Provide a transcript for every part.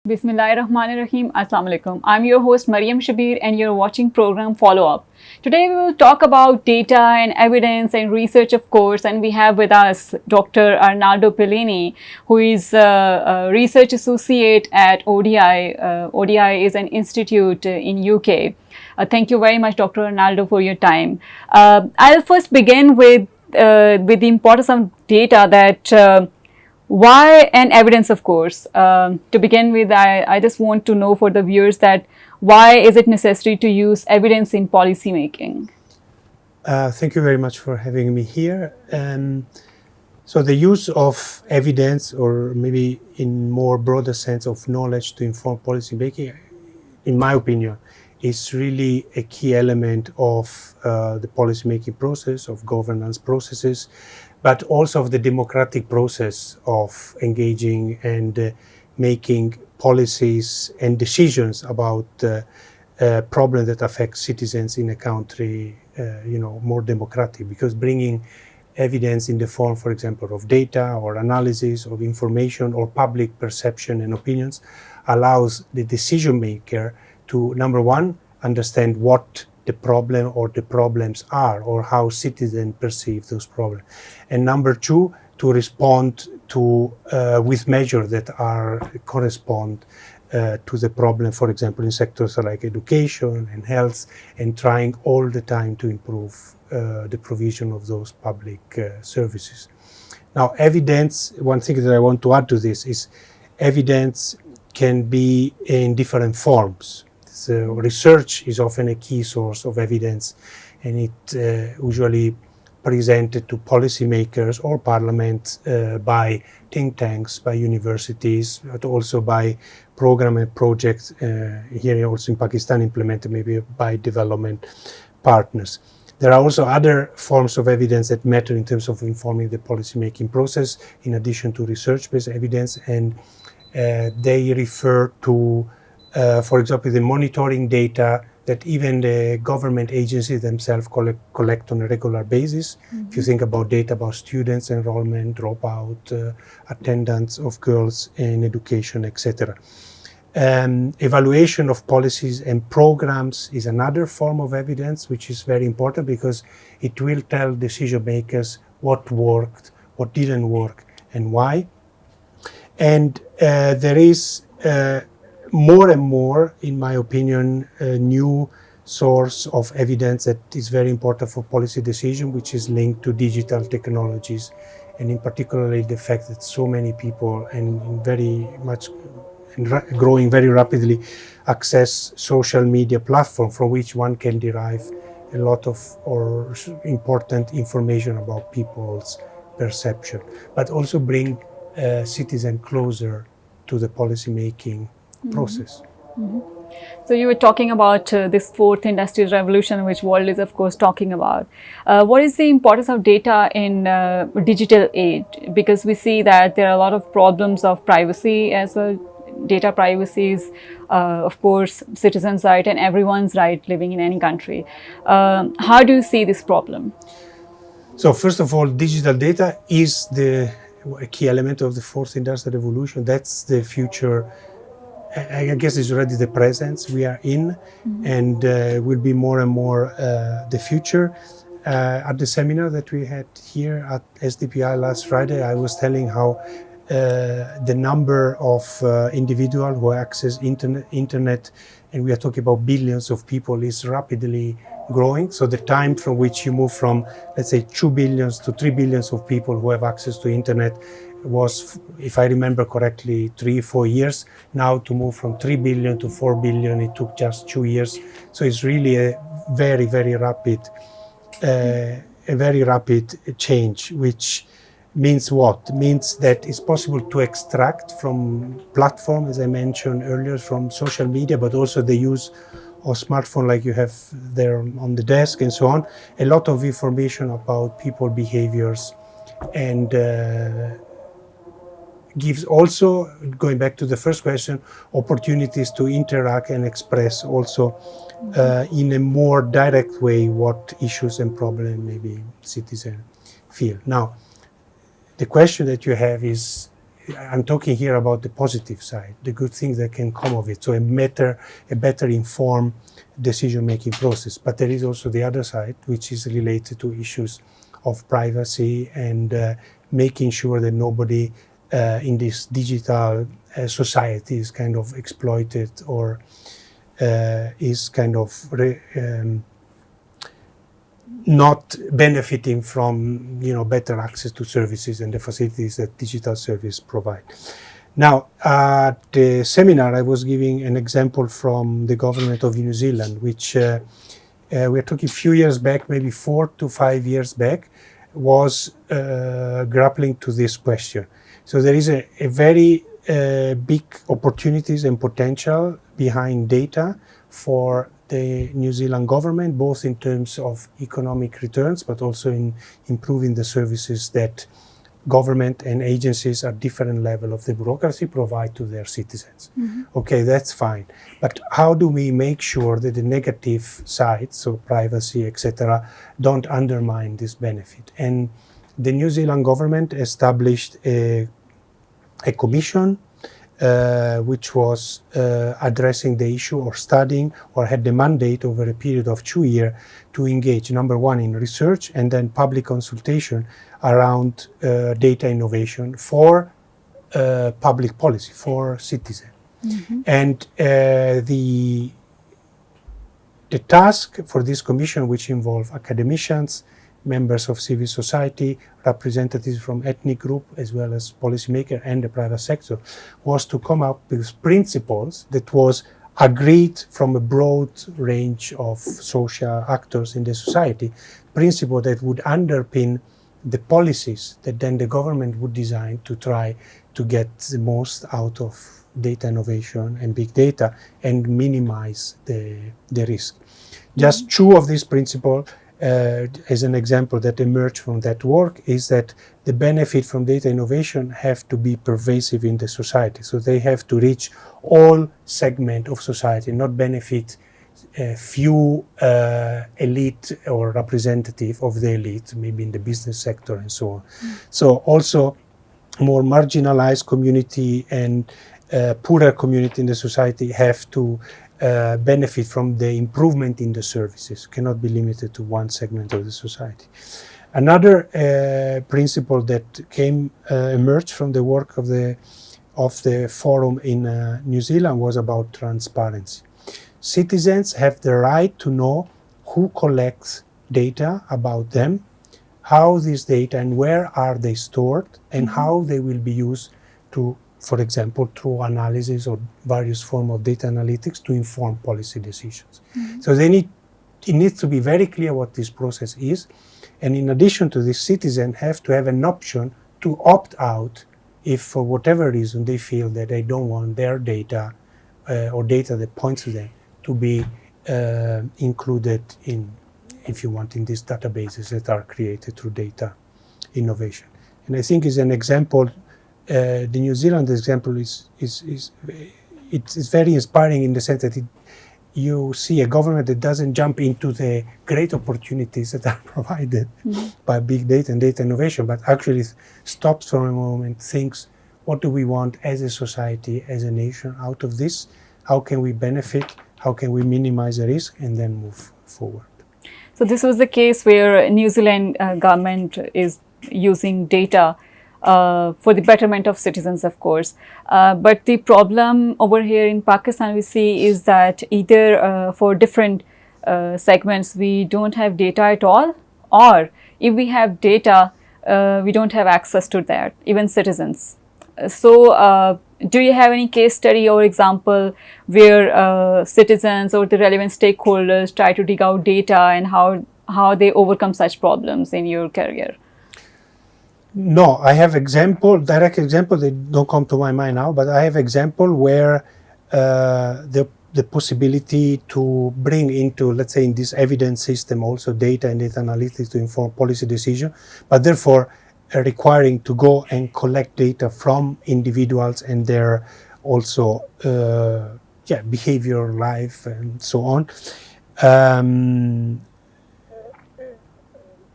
Bismillahirrahmanirrahim. Assalamu alaikum. I'm your host Mariam Shabir and you're watching program Follow Up. Today we will talk about data and evidence and research, of course, and we have with us Dr. Arnaldo Pellini, who is a research associate at ODI. ODI is an institute in UK. Thank you very much, Dr. Arnaldo, for your time. I'll first begin with the importance of data that why and evidence, of course. To begin with, I just want to know for the viewers that why is it necessary to use evidence in policy making? Thank you very much for having me here. So the use of evidence, or maybe in more broader sense of knowledge to inform policy making, in my opinion, is really a key element of the policy making process, of governance processes, but also of the democratic process of engaging and making policies and decisions about problems that affect citizens in a country, more democratic. Because bringing evidence in the form, for example, of data or analysis of information or public perception and opinions allows the decision maker to, number one, understand what the problem or the problems are, or how citizens perceive those problems. And number two, to respond to with measures that are correspond to the problem, for example, in sectors like education and health, and trying all the time to improve the provision of those public services. Now, evidence, one thing that I want to add to this is evidence can be in different forms. So research is often a key source of evidence, and it usually presented to policymakers or parliament by think tanks, by universities, but also by program and projects, here also in Pakistan implemented maybe by development partners. There are also other forms of evidence that matter in terms of informing the policymaking process, in addition to research-based evidence, and they refer to for example, the monitoring data that even the government agencies themselves collect on a regular basis. Mm-hmm. If you think about data about students, enrollment, dropout, attendance of girls in education, etc. Evaluation of policies and programs is another form of evidence, which is very important because it will tell decision makers what worked, what didn't work, and why. And there is more and more, in my opinion, a new source of evidence that is very important for policy decision, which is linked to digital technologies, and in particular the fact that so many people and very much growing very rapidly access social media platform from which one can derive a lot of or important information about people's perception, but also bring citizens closer to the policy making process. Mm-hmm. So you were talking about this fourth industrial revolution, which world is of course talking about. What is the importance of data in digital age? Because we see that there are a lot of problems of privacy as well. Data privacy is, of course, citizens' right and everyone's right living in any country. How do you see this problem? So first of all, digital data is a key element of the fourth industrial revolution. That's the future. I guess it's already the present we are in, mm-hmm. and will be more and more the future. At the seminar that we had here at SDPI last Friday, I was telling how the number of individuals who access internet, and we are talking about billions of people, is rapidly growing. So the time from which you move from, let's say, 2 billion to 3 billion of people who have access to internet was, if I remember correctly, 3-4 years. Now to move from 3 billion to 4 billion, it took just 2 years. So it's really a very, very rapid, change, which means what? Means that it's possible to extract from platform, as I mentioned earlier, from social media, but also the use of smartphone like you have there on the desk and so on, a lot of information about people behaviors, and gives also, going back to the first question, opportunities to interact and express also in a more direct way what issues and problems maybe citizens feel. Now, the question that you have is I'm talking here about the positive side, the good things that can come of it. So a better informed decision-making process. But there is also the other side, which is related to issues of privacy and making sure that nobody in this digital society is kind of exploited or is kind of not benefiting from better access to services and the facilities that digital services provide. Now, at the seminar, I was giving an example from the government of New Zealand, which we're talking a few years back, maybe 4 to 5 years back, was grappling to this question. So there is a very big opportunities and potential behind data for the New Zealand government, both in terms of economic returns, but also in improving the services that government and agencies at different level of the bureaucracy provide to their citizens. Mm-hmm. Okay, that's fine. But how do we make sure that the negative sides, so privacy, etc., don't undermine this benefit? And the New Zealand government established a commission which was addressing the issue or studying or had the mandate over a period of 2 years to engage, number one, in research and then public consultation around data innovation for public policy, for citizens. Mm-hmm. And the task for this commission, which involved academicians, members of civil society, representatives from ethnic group, as well as policymakers and the private sector, was to come up with principles that was agreed from a broad range of social actors in the society, principles that would underpin the policies that then the government would design to try to get the most out of data innovation and big data and minimize the risk. Just two of these principles as an example that emerged from that work is that the benefit from data innovation have to be pervasive in the society. So they have to reach all segments of society, not benefit few elite or representative of the elite, maybe in the business sector and so on. So also more marginalized community and poorer community in the society have to benefit from the improvement in the services, cannot be limited to one segment of the society. Another principle that emerged from the work of the forum in New Zealand was about transparency. Citizens have the right to know who collects data about them, how these data and where are they stored, and how they will be used to, for example, through analysis or various forms of data analytics to inform policy decisions. Mm-hmm. So it needs to be very clear what this process is. And in addition to this, citizens have to have an option to opt out if for whatever reason they feel that they don't want their data or data that points to them to be included in, if you want, in these databases that are created through data innovation. And I think is an example. The New Zealand example is very inspiring in the sense that you see a government that doesn't jump into the great opportunities that are provided by big data and data innovation, but actually stops for a moment, thinks, what do we want as a society, as a nation out of this? How can we benefit? How can we minimize the risk and then move forward? So this was the case where New Zealand government is using data for the betterment of citizens, of course. But the problem over here in Pakistan we see is that either for different segments we don't have data at all, or if we have data, we don't have access to that, even citizens. So do you have any case study or example where citizens or the relevant stakeholders try to dig out data and how they overcome such problems in your career? No, I have direct example, they don't come to my mind now, but I have example where the possibility to bring into, let's say, in this evidence system also data and data analytics to inform policy decision, but therefore requiring to go and collect data from individuals and their also behavior, life, and so on.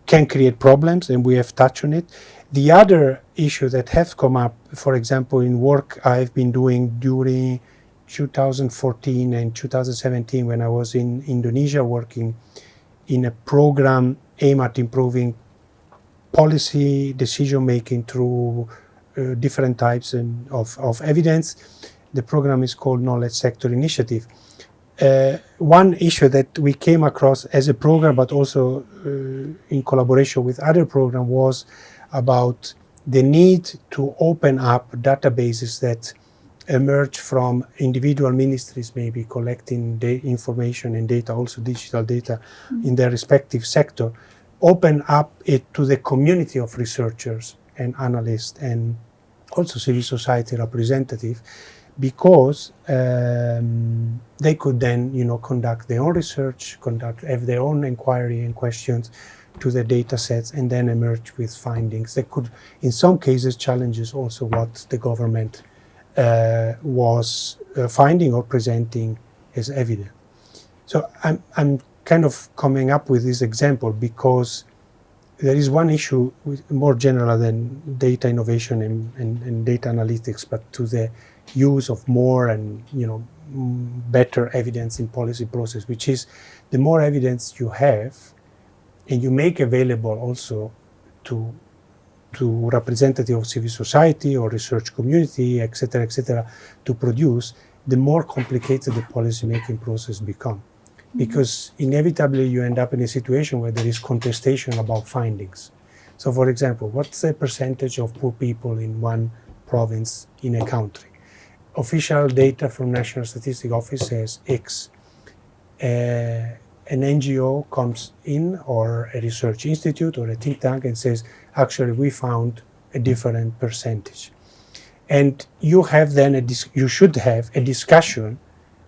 can create problems, and we have touched on it. The other issue that has come up, for example, in work I've been doing during 2014 and 2017 when I was in Indonesia working in a program aimed at improving policy decision making through different types of evidence. The program is called Knowledge Sector Initiative. One issue that we came across as a program, but also in collaboration with other programs, was about the need to open up databases that emerge from individual ministries, maybe collecting information and data, also digital data, in their respective sector, open up it to the community of researchers and analysts and also civil society representatives, because they could then, conduct their own research, have their own inquiry and questions to the data sets, and then emerge with findings that could, in some cases, challenges also what the government was finding or presenting as evidence. So I'm kind of coming up with this example because there is one issue more general than data innovation and data analytics, but to the use of more and better evidence in policy process, which is the more evidence you have and you make available also to representative of civil society or research community, etc., to produce, the more complicated the policy making process becomes. Because inevitably you end up in a situation where there is contestation about findings. So for example, what's the percentage of poor people in one province in a country? Official data from National Statistics Office says X. An NGO comes in, or a research institute or a think tank, and says, actually we found a different percentage. And you have then you should have a discussion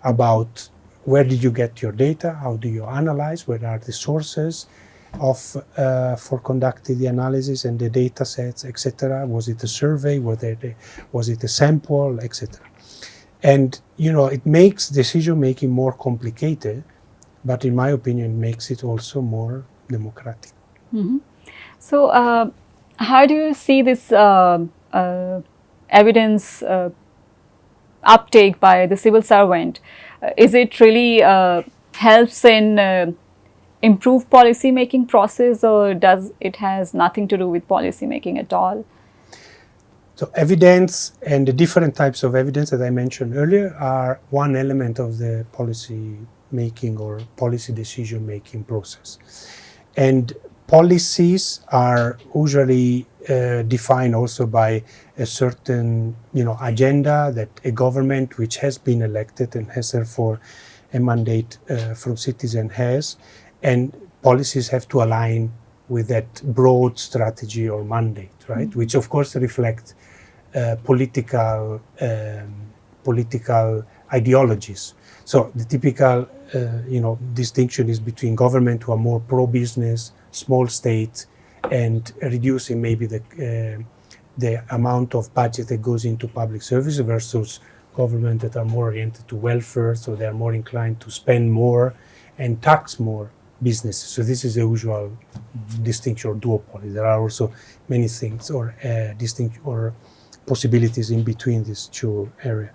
about where did you get your data, how do you analyze, where are the sources for conducting the analysis and the data sets, etc. Was it a survey, was it a sample, etc. And it makes decision making more complicated, but in my opinion, it makes it also more democratic. Mm-hmm. So how do you see this evidence uptake by the civil servant? Is it really helps in improve policy making process, or does it has nothing to do with policy making at all? So evidence and the different types of evidence that I mentioned earlier are one element of the policy making or policy decision making process. And policies are usually defined also by a certain agenda that a government which has been elected and has therefore a mandate from citizens has, and policies have to align with that broad strategy or mandate, right? Mm-hmm. Which of course reflect political ideologies. So the typical distinction is between government who are more pro-business, small state, and reducing maybe the amount of budget that goes into public service, versus government that are more oriented to welfare, so they are more inclined to spend more and tax more businesses. So this is the usual distinction or duopoly. There are also many things or distinct or possibilities in between these two areas.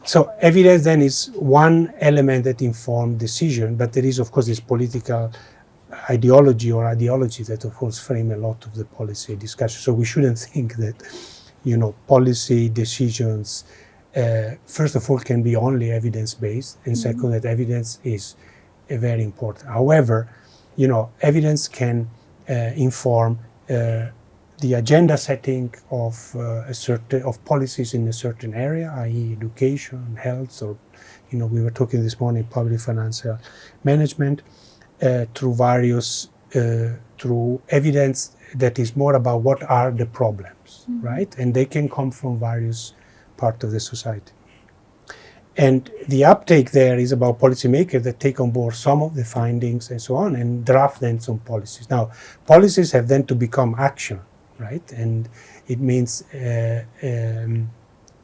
So evidence then is one element that informs decision, but there is of course this political ideology that of course frame a lot of the policy discussion. So we shouldn't think that policy decisions first of all can be only evidence based, and second that evidence is very important. However, evidence can inform the agenda setting of policies in a certain area, i.e. education, health, or we were talking this morning public financial management, through evidence that is more about what are the problems, right? And they can come from various parts of the society. And the uptake there is about policymakers that take on board some of the findings and so on and draft then some policies. Now, policies have then to become action, right? And it means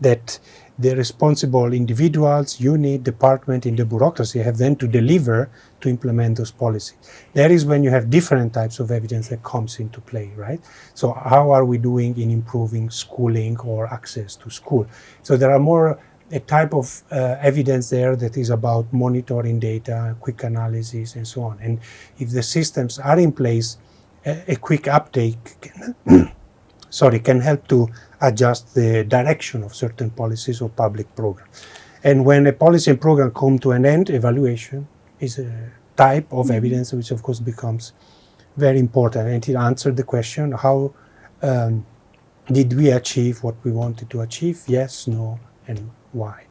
that the responsible individuals, unit, department in the bureaucracy have then to deliver to implement those policies. That is when you have different types of evidence that comes into play, right? So how are we doing in improving schooling or access to school? So there are more a type of evidence there that is about monitoring data, quick analysis, and so on. And if the systems are in place, a quick uptake can help to adjust the direction of certain policies or public programs. And when a policy and program come to an end, evaluation is a type of evidence which of course becomes very important, and it answered the question, how did we achieve what we wanted to achieve? Yes, no, and why?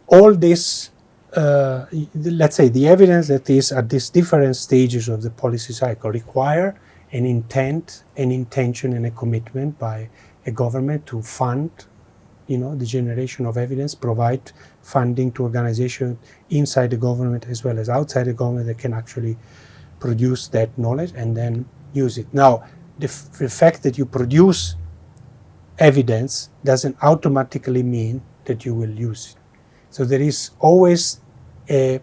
All this, let's say the evidence that is at these different stages of the policy cycle require an intent, an intention, and a commitment by a government to fund, the generation of evidence, provide funding to organizations inside the government as well as outside the government that can actually produce that knowledge and then use it. Now, the fact that you produce evidence doesn't automatically mean that you will use it. So there is always a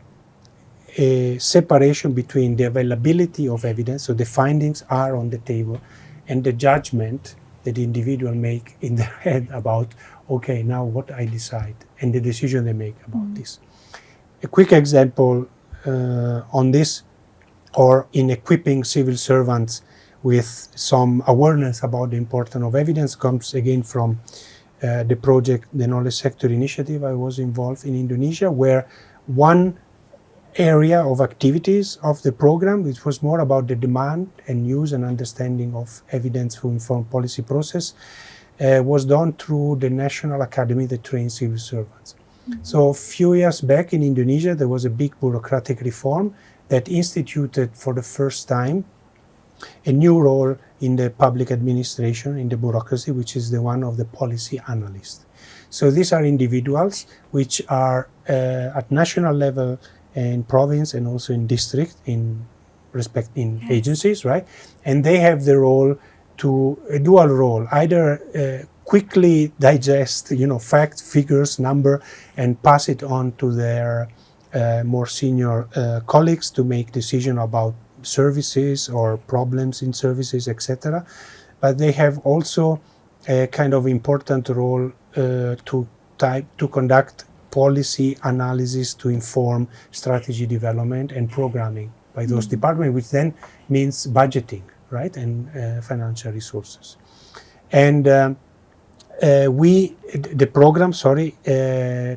separation between the availability of evidence, so the findings are on the table, and the judgment that the individual make in their head about, okay, now what I decide, and the decision they make about this. A quick example on this, or in equipping civil servants with some awareness about the importance of evidence, comes again from the project, the Knowledge Sector Initiative. I was involved in Indonesia, where one area of activities of the program, which was more about the demand and use and understanding of evidence to inform policy process, was done through the National Academy that trains civil servants. So a few years back in Indonesia, there was a big bureaucratic reform that instituted for the first time a new role in the public administration, in the bureaucracy, which is the one of the policy analyst. So these are individuals which are at national level, in province, and also in district, in agencies, right? And they have the role to a dual role, either quickly digest, facts, figures, number, and pass it on to their more senior colleagues to make decision about services or problems in services, etc. But they have also a kind of important role to conduct policy analysis to inform strategy development and programming by those departments, which then means budgeting, right, and financial resources. And the program,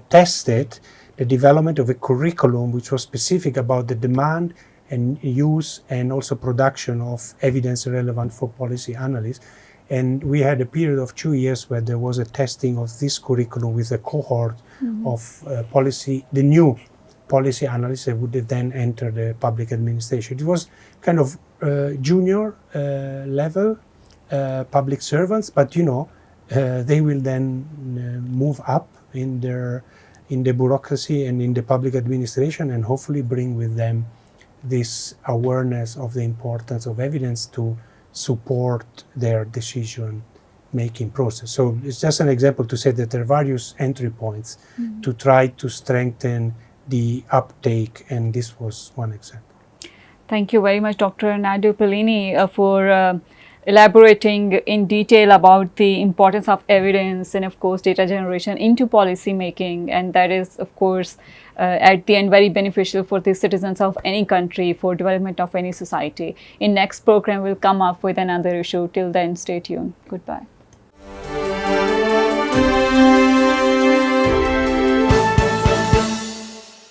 tested the development of a curriculum which was specific about the demand and use and also production of evidence relevant for policy analysis. And we had a period of 2 years where there was a testing of this curriculum with a cohort of the new policy analysts that would then enter the public administration. It was kind of junior level public servants, but they will then move up in the bureaucracy and in the public administration, and hopefully bring with them this awareness of the importance of evidence to support their decision-making process. So it's just an example to say that there are various entry points to try to strengthen the uptake, and this was one example. Thank you very much, Dr. Arnaldo Pellini, for elaborating in detail about the importance of evidence and, of course, data generation into policy making. And that is, of course, at the end very beneficial for the citizens of any country, for development of any society. In next program, we'll come up with another issue. Till then, stay tuned. Goodbye.